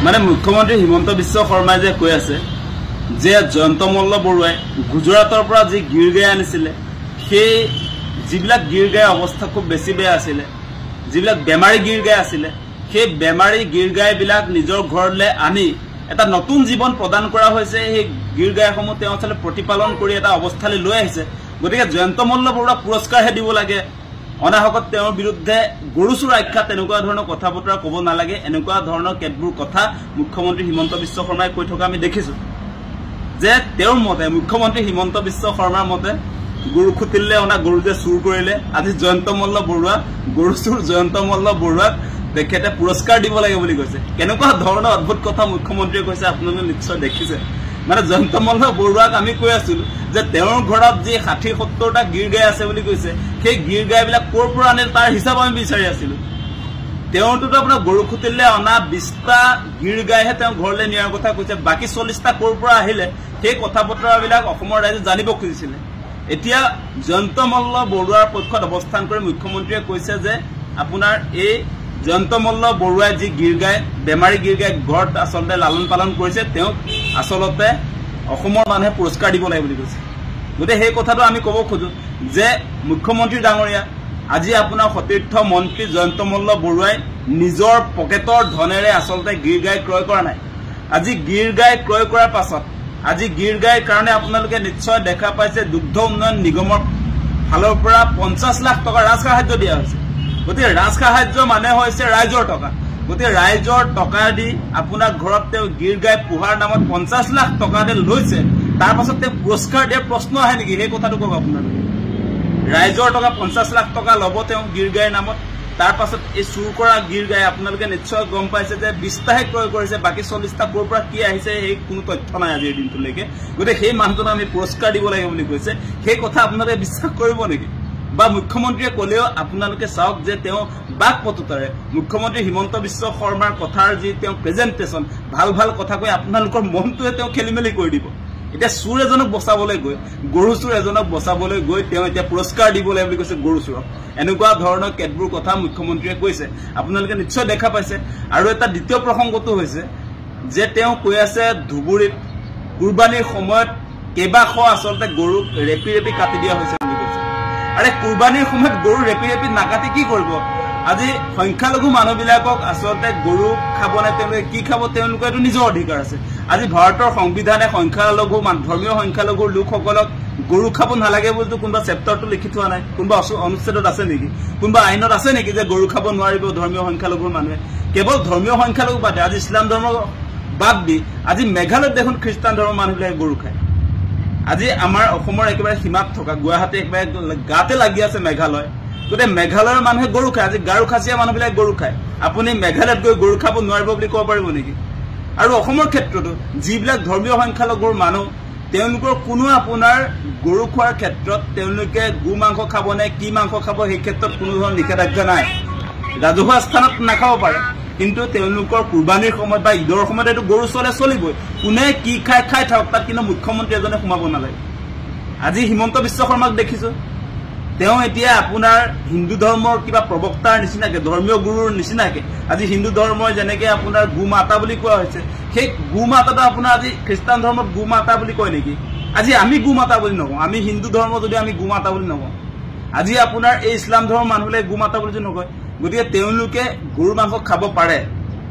মানে মুখ্যমন্ত্ৰী হিমন্ত বিশ্ব শৰ্মাই যে কৈ আছে যে জয়ন্ত মল্ল বৰুৱাই গুজৰাটৰ পৰা যি গিৰ গাই আনিছিলে সেই যিবিলাক গিৰ গাই অৱস্থা খুব বেছি বেয়া আছিলে, যিবিলাক বেমাৰী গিৰ গাই আছিলে, সেই বেমাৰী গিৰ গাইবিলাক নিজৰ ঘৰলৈ আনি এটা নতুন জীৱন প্ৰদান কৰা হৈছে। সেই গিৰ গাইসমূহ তেওঁ আচলতে প্ৰতিপালন কৰি এটা অৱস্থালৈ লৈ আহিছে। গতিকে জয়ন্ত মল্ল বৰুৱাক পুৰস্কাৰহে দিব লাগে, অনাহকত তেওঁৰ বিৰুদ্ধে গৰু চোৰ আখ্যা তেনেকুৱা ধৰণৰ কথা বতৰা ক'ব নালাগে। এনেকুৱা ধৰণৰ কেতবোৰ কথা মুখ্যমন্ত্ৰী হিমন্ত বিশ্ব শৰ্মাই কৈ থকা আমি দেখিছোঁ যে তেওঁৰ মতে, মুখ্যমন্ত্ৰী হিমন্ত বিশ্ব শৰ্মাৰ মতে গৰু খুটিলে অনা গৰু যে চুৰ কৰিলে, আজি জয়ন্ত মল্ল বৰুৱা গৰু চুৰ জয়ন্ত মল্ল বৰুৱাক তেখেতে পুৰস্কাৰ দিব লাগে বুলি কৈছে। কেনেকুৱা ধৰণৰ অদ্ভুত কথা মুখ্যমন্ত্ৰীয়ে কৈছে আপোনালোকে নিশ্চয় দেখিছে। মানে জয়ন্ত মল্ল বৰুৱাক আমি কৈ আছিলোঁ যে তেওঁৰ ঘৰত যি ৬০-৭০টা গিৰ গাই আছে বুলি কৈছে, সেই গিৰ গাইবিলাক ক'ৰ পৰা আনিল তাৰ হিচাপ আমি বিচাৰি আছিলোঁ। তেওঁতোতো আপোনাৰ গৰু খুটিলে অনা ২০টা গিৰ গাইহে তেওঁ ঘৰলৈ নিয়াৰ কথা কৈছে, বাকী ৪০টা ক'ৰ পৰা আহিলে সেই কথা বতৰাবিলাক অসমৰ ৰাইজে জানিব খুজিছিলে। এতিয়া জয়ন্ত মল্ল বৰুৱাৰ পক্ষত অৱস্থান কৰি মুখ্যমন্ত্ৰীয়ে কৈছে যে আপোনাৰ এই জয়ন্ত মল্ল বৰুৱাই যি গিৰ গাই, বেমাৰী গিৰ গাই ঘৰত আচলতে লালন পালন কৰিছে, তেওঁক আচলতে অসমৰ মানুহে পুৰস্কাৰ দিব লাগে বুলি কৈছে। গতিকে সেই কথাটো আমি ক'ব খোজোঁ যে মুখ্যমন্ত্ৰী ডাঙৰীয়া, আজি আপোনাৰ সতীৰ্থ মন্ত্ৰী জয়ন্ত মল্ল বৰুৱাই নিজৰ পকেটৰ ধনেৰে আচলতে গিৰ গাই ক্ৰয় কৰা নাই। আজি গিৰ গাই ক্ৰয় কৰাৰ পাছত আজি গিৰ গাইৰ কাৰণে আপোনালোকে নিশ্চয় দেখা পাইছে দুগ্ধ উন্নয়ন নিগমৰ ফালৰ পৰা ৫০ লাখ টকা ৰাজসাহায্য দিয়া হৈছে। গতিকে ৰাজসাহায্য মানে হৈছে ৰাইজৰ টকা। গতিকে ৰাইজৰ টকা দি আপোনাৰ ঘৰত তেওঁ গিৰ গাই পোহাৰ নামত ৫০ লাখ টকা লৈছে, তাৰ পাছত তেওঁ পুৰস্কাৰ দিয়াৰ প্ৰশ্ন আহে নেকি? সেই কথাটো কওক আপোনালোকে। ৰাইজৰ টকা ৫০ লাখ টকা ল'ব তেওঁ গিৰ গাইৰ নামত, তাৰ পাছত এই চুৰ কৰা গিৰ গাই আপোনালোকে নিশ্চয় গম পাইছে যে ২০টাহে ক্ৰয় কৰিছে, বাকী ৪০টা ক'ৰ পৰা কি আহিছে সেই কোনো তথ্য নাই আজিৰ দিনটোলৈকে। গতিকে সেই মানুহজনক আমি পুৰস্কাৰ দিব লাগে বুলি কৈছে, সেই কথা আপোনালোকে বিশ্বাস কৰিব নেকি? বা মুখ্যমন্ত্ৰীয়ে ক'লেও আপোনালোকে চাওক যে তেওঁ বাক পটুতাৰে মুখ্যমন্ত্ৰী হিমন্ত বিশ্ব শৰ্মাৰ কথাৰ যি তেওঁ প্ৰেজেণ্টেশ্যন, ভাল ভাল কথা কৈ আপোনালোকৰ মনটোৱে তেওঁ খেলি মেলি কৰি দিব। এতিয়া চুৰ এজনক বচাবলৈ গৈ, গৰু চুৰ এজনক বচাবলৈ গৈ তেওঁ এতিয়া পুৰস্কাৰ দিব লাগে বুলি কৈছে গৰু চুৰক। এনেকুৱা ধৰণৰ কেতবোৰ কথা মুখ্যমন্ত্ৰীয়ে কৈছে, আপোনালোকে নিশ্চয় দেখা পাইছে। আৰু এটা দ্বিতীয় প্ৰসংগটো হৈছে যে তেওঁ কৈ আছে ধুবুৰীত কুৰবানীৰ সময়ত কেইবাশ আচলতে গৰুক ৰেপি ৰেপি কাটি দিয়া হৈছে বুলি কৈছে। আৰে কুৰবানীৰ সময়ত গৰু ৰেপি ৰেপি নাকাটি কি কৰিব? আজি সংখ্যালঘু মানুহবিলাকক আচলতে গৰু খাব নে তেওঁলোকে কি খাব, তেওঁলোকৰ এইটো নিজৰ অধিকাৰ আছে। আজি ভাৰতৰ সংবিধানে সংখ্যালঘু ধৰ্মীয় সংখ্যালঘুৰ লোকসকলক গৰু খাব নালাগে বুলিতো কোনোবা চেপ্টাৰটো লিখি থোৱা নাই, কোনোবা অনুচ্ছেদত আছে নেকি, কোনোবা আইনত আছে নেকি যে গৰু খাব নোৱাৰিব ধৰ্মীয় সংখ্যালঘুৰ মানুহে? কেৱল ধৰ্মীয় সংখ্যালঘু বাদে আজি ইছলাম ধৰ্ম বাদ দি আজি মেঘালয়ত দেখোন খ্ৰীষ্টান ধৰ্মৰ মানুহবিলাকে গৰু খায়। আজি আমাৰ অসমৰ একেবাৰে সীমাত থকা গুৱাহাটী একেবাৰে গাতে লাগি আছে মেঘালয়, গতিকে মেঘালয়ৰ মানুহে গৰু খায়। আজি গাৰো খাচীয়া মানুহবিলাকে গৰু খায়, আপুনি মেঘালয়ত গৈ গৰু খাব নোৱাৰিব বুলি ক'ব পাৰিব নেকি? আৰু অসমৰ ক্ষেত্ৰতো যিবিলাক ধৰ্মীয় সংখ্যালঘুৰ মানুহ, তেওঁলোকৰ কোনো আপোনাৰ গৰু খোৱাৰ ক্ষেত্ৰত তেওঁলোকে গো মাংস খাব নে কি মাংস খাব সেই ক্ষেত্ৰত কোনো ধৰণৰ নিষেধাজ্ঞা নাই। ৰাজহুৱা স্থানত নাখাব পাৰে, কিন্তু তেওঁলোকৰ কুৰবানীৰ সময়ত বা ঈদৰ সময়ত এইটো গৰু চলে চলিবই। কোনে কি খাই খাই থাকক, তাত কিন্তু মুখ্যমন্ত্ৰী এজনে সোমাব নালাগে। আজি হিমন্ত বিশ্ব শৰ্মাক দেখিছোঁ, তেওঁ এতিয়া আপোনাৰ হিন্দু ধৰ্মৰ কিবা প্ৰবক্তাৰ নিচিনাকে, ধৰ্মীয় গুৰুৰ নিচিনাকে আজি হিন্দু ধৰ্মৰ যেনেকে আপোনাৰ গো মাতা বুলি কোৱা হৈছে, সেই গো মাতাটো আপোনাৰ আজি খ্ৰীষ্টান ধৰ্মত গো মাতা বুলি কয় নেকি? আজি আমি গো মাতা বুলি নকওঁ, আমি হিন্দু ধৰ্ম যদি আমি গো মাতা বুলি নকওঁ, আজি আপোনাৰ এই ইছলাম ধৰ্মৰ মানুহবিলাকে গো মাতা বুলি যদি নকয়। গতিকে তেওঁলোকে গৰু মাংস খাব পাৰে,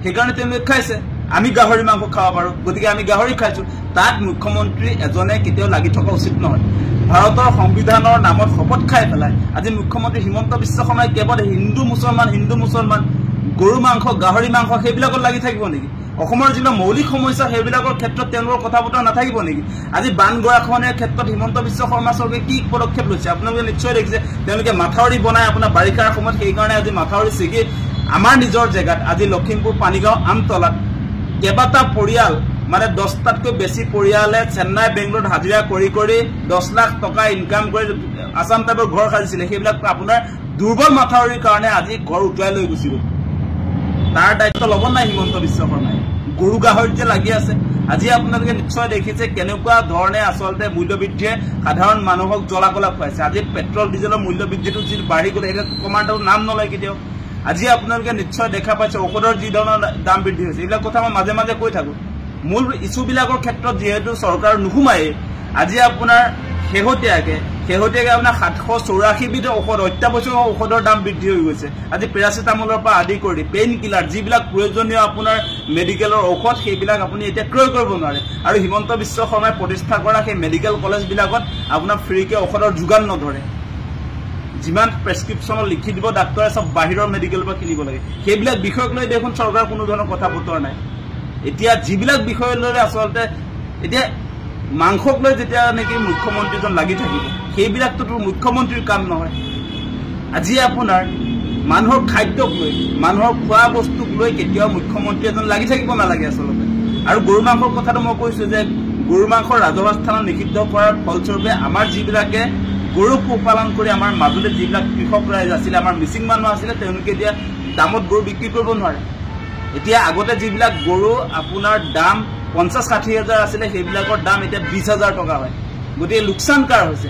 সেইকাৰণে তেওঁলোকে খাইছে। আমি গাহৰি মাংস খাব পাৰোঁ, গতিকে আমি গাহৰি খাইছোঁ। তাত মুখ্যমন্ত্ৰী এজনে কেতিয়াও লাগি থকা উচিত নহয়। ভাৰতৰ সংবিধানৰ নামত শপত খাই পেলাই আজি মুখ্যমন্ত্ৰী হিমন্ত বিশ্ব শৰ্মাই কেৱল হিন্দু মুছলমান গৰু মাংস গাহৰি মাংস সেইবিলাকত লাগি থাকিব নেকি? অসমৰ যিবিলাক মৌলিক সমস্যা সেইবিলাকৰ ক্ষেত্ৰত তেওঁলোকৰ কথা বতৰা নাথাকিব নেকি? আজি বান গৰাখহনীয়াৰ ক্ষেত্ৰত হিমন্ত বিশ্ব শৰ্মা চৰকাৰে কি পদক্ষেপ লৈছে আপোনালোকে নিশ্চয় দেখিছে। তেওঁলোকে মাথাউৰি বনাই আপোনাৰ বাৰিষাৰ সময়ত, সেইকাৰণে আজি মাথাউৰি ছিগি আমাৰ নিজৰ জেগাত আজি লখিমপুৰ পানীগাঁও আমতলাত কেইবাটা পৰিয়াল, মানে 10টাতকৈ বেছি পৰিয়ালে চেন্নাই বেংগলোৰত হাজিৰা কৰি কৰি 10 লাখ টকা ইনকাম কৰি আছাম টাইপৰ ঘৰ সাজিছিলে। সেইবিলাক আপোনাৰ দুৰ্বল মাথাউৰিৰ কাৰণে আজি ঘৰ উটুৱাই লৈ গুচি গ'ল। তাৰ দায়িত্ব ল'ব নাই হিমন্ত বিশ্ব শৰ্মাই। গৰু গাহৰিত যে লাগি আছে, আজি আপোনালোকে নিশ্চয় দেখিছে কেনেকুৱা ধৰণে আচলতে মূল্যবৃদ্ধিয়ে সাধাৰণ মানুহক জ্বলা কলা খুৱাইছে। আজি পেট্ৰল ডিজেলৰ মূল্যবৃদ্ধিটো যি বাঢ়ি গ'লে, সেইটো কমাৰ নাম নলয় কেতিয়াও। আজি আপোনালোকে নিশ্চয় দেখা পাইছে ঔষধৰ যি ধৰণৰ দাম বৃদ্ধি হৈছে এইবিলাক কথা মই মাজে মাজে কৈ থাকো মূল ইস্যুবিলাকৰ ক্ষেত্ৰত যিহেতু চৰকাৰ নুসুমায়ে আজি আপোনাৰ শেহতীয়াকে আপোনাৰ 784 বিধ ঔষধ অত্যাৱশ্যক ঔষধৰ দাম বৃদ্ধি হৈ গৈছে আজি পেৰাচিটামলৰ পৰা আদি কৰি পেইন কিলাৰ যিবিলাক প্ৰয়োজনীয় আপোনাৰ মেডিকেলৰ ঔষধ সেইবিলাক আপুনি এতিয়া ক্ৰয় কৰিব নোৱাৰে আৰু হিমন্ত বিশ্ব শৰ্মাই প্ৰতিষ্ঠা কৰা সেই মেডিকেল কলেজবিলাকত আপোনাৰ ফ্ৰীকে ঔষধৰ যোগান নধৰে যিমান প্ৰেছক্ৰিপশ্যনত লিখি দিব ডাক্তৰে সব বাহিৰৰ মেডিকেলৰ পৰা কিনিব লাগে সেইবিলাক বিষয়ক লৈ দেখোন চৰকাৰ কোনো ধৰণৰ কথা বতৰা নাই এতিয়া যিবিলাক বিষয় লৈ আচলতে এতিয়া মাংসক লৈ যেতিয়া নেকি মুখ্যমন্ত্ৰীজন লাগি থাকিব সেইবিলাকতো মুখ্যমন্ত্ৰীৰ কাম নহয় আজি আপোনাৰ মানুহৰ খাদ্যক লৈ মানুহৰ খোৱা বস্তুক লৈ কেতিয়াও মুখ্যমন্ত্ৰী এজন লাগি থাকিব নালাগে আচলতে আৰু গৰু মাংসৰ কথাটো মই কৈছো যে গৰু মাংসৰ ৰাজহুৱা স্থানত নিষিদ্ধ কৰাৰ ফলস্বৰূপে আমাৰ যিবিলাকে গৰু পোহপালন কৰি আমাৰ মাজুলীত যিবিলাক কৃষক ৰাইজ আছিল আমাৰ মিচিং মানুহ আছিলে তেওঁলোকে এতিয়া দামত গৰু বিক্ৰী কৰিব নোৱাৰে এতিয়া আগতে যিবিলাক গৰু আপোনাৰ দাম 50-60 হাজাৰ আছিলে সেইবিলাকৰ দাম এতিয়া 20,000 টকা হয় গতিকে লোকচানকাৰ হৈছে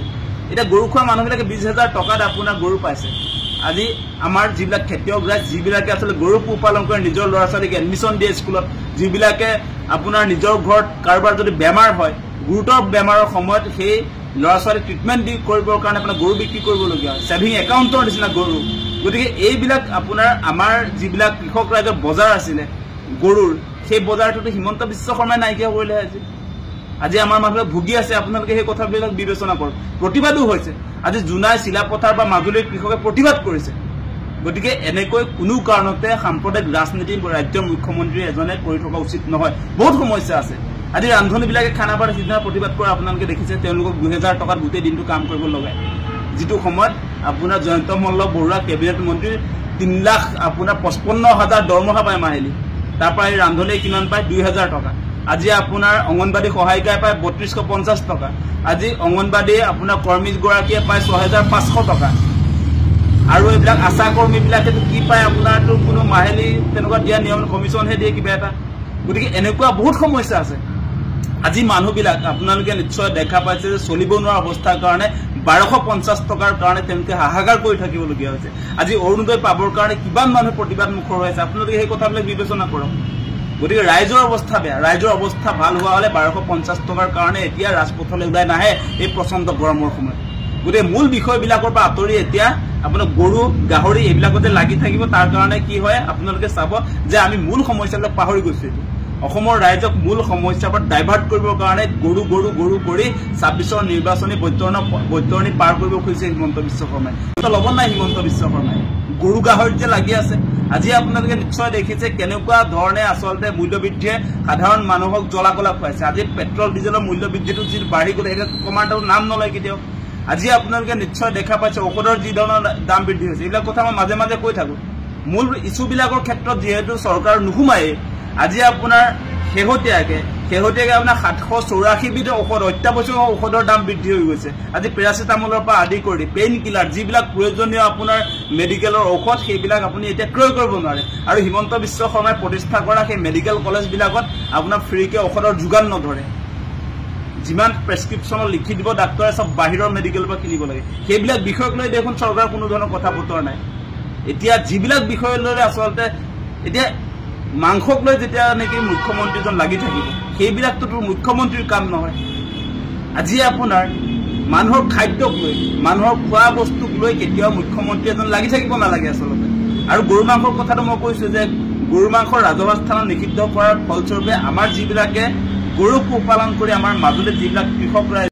এটা গৰু খোৱা মানুহবিলাকে 20,000 টকাত আপোনাৰ গৰু পাইছে আজি আমাৰ যিবিলাক খেতিয়ক ৰাইজ যিবিলাকে আসলে গৰু পোহপালন কৰি নিজৰ ল'ৰা ছোৱালীক এডমিশ্যন দিয়ে স্কুলত যিবিলাকে আপোনাৰ নিজৰ ঘৰত কাৰোবাৰ যদি বেমাৰ হয় গুৰুতৰ বেমাৰৰ সময়ত সেই ল'ৰা ছোৱালী ট্ৰিটমেণ্ট দি কৰিবৰ কাৰণে আপোনাৰ গৰু বিক্ৰী কৰিবলগীয়া হয় ছেভিং একাউণ্টৰ নিচিনা গৰু গতিকে এইবিলাক আপোনাৰ আমাৰ যিবিলাক কৃষক ৰাইজৰ বজাৰ আছিলে গৰুৰ সেই বজাৰটোতে হিমন্ত বিশ্ব শৰ্মাই নাইকিয়া কৰিলে আজি আমাৰ মানুহে ভুগি আছে আপোনালোকে সেই কথাবিলাক বিবেচনা কৰক প্ৰতিবাদো হৈছে আজি জুনাই চিলাপথাৰ বা মাজুলীৰ কৃষকে প্ৰতিবাদ কৰিছে গতিকে এনেকৈ কোনো কাৰণতে সাম্প্ৰদায়িক ৰাজনীতি ৰাজ্যৰ মুখ্যমন্ত্ৰী এজনে কৰি থকা উচিত নহয় বহুত সমস্যা আছে আজি ৰান্ধনীবিলাকে খানাপাৰা সিদিনা প্ৰতিবাদ কৰা আপোনালোকে দেখিছে তেওঁলোকক 2000 টকাত গোটেই দিনটো কাম কৰিব লগায় যিটো সময়ত আপোনাৰ জয়ন্ত মল্ল বৰুৱা কেবিনেট মন্ত্ৰী 3 লাখ আপোনাৰ 55,000 দৰমহা পায় মাহিলী তাৰপৰা এই ৰান্ধনীয়ে কিমান পায় 2000 টকা আজি আপোনাৰ অংগনবাড়ী সহায়িকাই পায় 3250 টকা আজি অংগনবাড়ী আপোনাৰ কৰ্মীগৰাকীয়ে পায় 6500 টকা আৰু এইবিলাক আশা কৰ্মীবিলাকে কি পায় আপোনাৰটো কোনো মাহিলী তেনেকুৱা দিয়া নিয়ম কমিশ্যনহে দিয়ে কিবা এটা গতিকে এনেকুৱা বহুত সমস্যা আছে আজি মানুহবিলাক আপোনালোকে নিশ্চয় দেখা পাইছে যে চলিব নোৱাৰা অৱস্থাৰ কাৰণে 1250 টকাৰ কাৰণে তেওঁলোকে হাহাকাৰ কৰি থাকিবলগীয়া হৈছে আজি অৰুণোদয় পাবৰ কাৰণে কিমান মানুহ প্ৰতিবাদ মুখৰ হৈ আছে আপোনালোকে সেই কথাবিলাক বিবেচনা কৰক গতিকে ৰাইজৰ অৱস্থা বেয়া ৰাইজৰ অৱস্থা ভাল হোৱা হলে 1250 টকাৰ কাৰণে এতিয়া ৰাজপথলৈ ওলাই নাহে এই প্ৰচণ্ড গৰমৰ সময়ত গতিকে মূল বিষয়বিলাকৰ পৰা আঁতৰি এতিয়া আপোনাৰ গৰু গাহৰি এইবিলাকতে লাগি থাকিব তাৰ কাৰণে কি হয় আপোনালোকে চাব যে আমি মূল সমস্যাবিলাক পাহৰি গৈছো অসমৰ ৰাইজক মূল সমস্যাৰ পৰা ডাইভাৰ্ট কৰিবৰ কাৰণে গৰু গৰু গৰু কৰি 26ৰ নিৰ্বাচনী বৈতৰণি পাৰ কৰিব খুজিছে হিমন্ত বিশ্ব শৰ্মাই ল'ব নাই হিমন্ত বিশ্ব শৰ্মাই গৰু গাহৰিত যে লাগি আছে আজি আপোনালোকে নিশ্চয় দেখিছে কেনেকুৱা ধৰণে আচলতে মূল্যবৃদ্ধিয়ে সাধাৰণ মানুহক জ্বলা-কলা খুৱাইছে আজি পেট্ৰল ডিজেলৰ মূল্যবৃদ্ধিটো যি বাঢ়ি গ'লে এটা কমাৰ নাম নলয় কেতিয়াও আজি আপোনালোকে নিশ্চয় দেখা পাইছে ঔষধৰ যি ধৰণৰ দাম বৃদ্ধি হৈছে এইবিলাক কথা মই মাজে মাজে কৈ থাকো মূল ইস্যুবিলাকৰ ক্ষেত্ৰত যিহেতু চৰকাৰ নুসুমায়ে আজি আপোনাৰ শেহতীয়াকে আপোনাৰ 784 বিধ ঔষধ অত্যাৱশ্যক ঔষধৰ দাম বৃদ্ধি হৈ গৈছে আজি পেৰাচিটামলৰ পৰা আদি কৰি পেইন কিলাৰ যিবিলাক প্ৰয়োজনীয় আপোনাৰ মেডিকেলৰ ঔষধ সেইবিলাক আপুনি এতিয়া ক্ৰয় কৰিব নোৱাৰে আৰু হিমন্ত বিশ্ব শৰ্মাই প্ৰতিষ্ঠা কৰা সেই মেডিকেল কলেজবিলাকত আপোনাৰ ফ্ৰীকে ঔষধৰ যোগান নধৰে যিমান প্ৰেছক্ৰিপশ্যনত লিখি দিব ডাক্তৰে সব বাহিৰৰ মেডিকেলৰ পৰা কিনিব লাগে সেইবিলাক বিষয়ক লৈ দেখোন চৰকাৰ কোনো ধৰণৰ কথা বতৰা নাই এতিয়া যিবিলাক বিষয় লৈ আচলতে এতিয়া মাংসক লৈ যেতিয়া নেকি মুখ্যমন্ত্ৰীজন লাগি থাকিব সেইবিলাকতো মুখ্যমন্ত্ৰীৰ কাম নহয় আজি আপোনাৰ মানুহৰ খাদ্যক লৈ মানুহৰ খোৱা বস্তুক লৈ কেতিয়াও মুখ্যমন্ত্ৰী এজন লাগি থাকিব নালাগে আচলতে আৰু গৰু মাংসৰ কথাটো মই কৈছো যে গৰু মাংসৰ ৰাজহুৱা স্থানত নিষিদ্ধ কৰাৰ ফলস্বৰূপে আমাৰ যিবিলাকে গৰু পোহপালন কৰি আমাৰ মাজুলীত যিবিলাক কৃষক ৰাইজ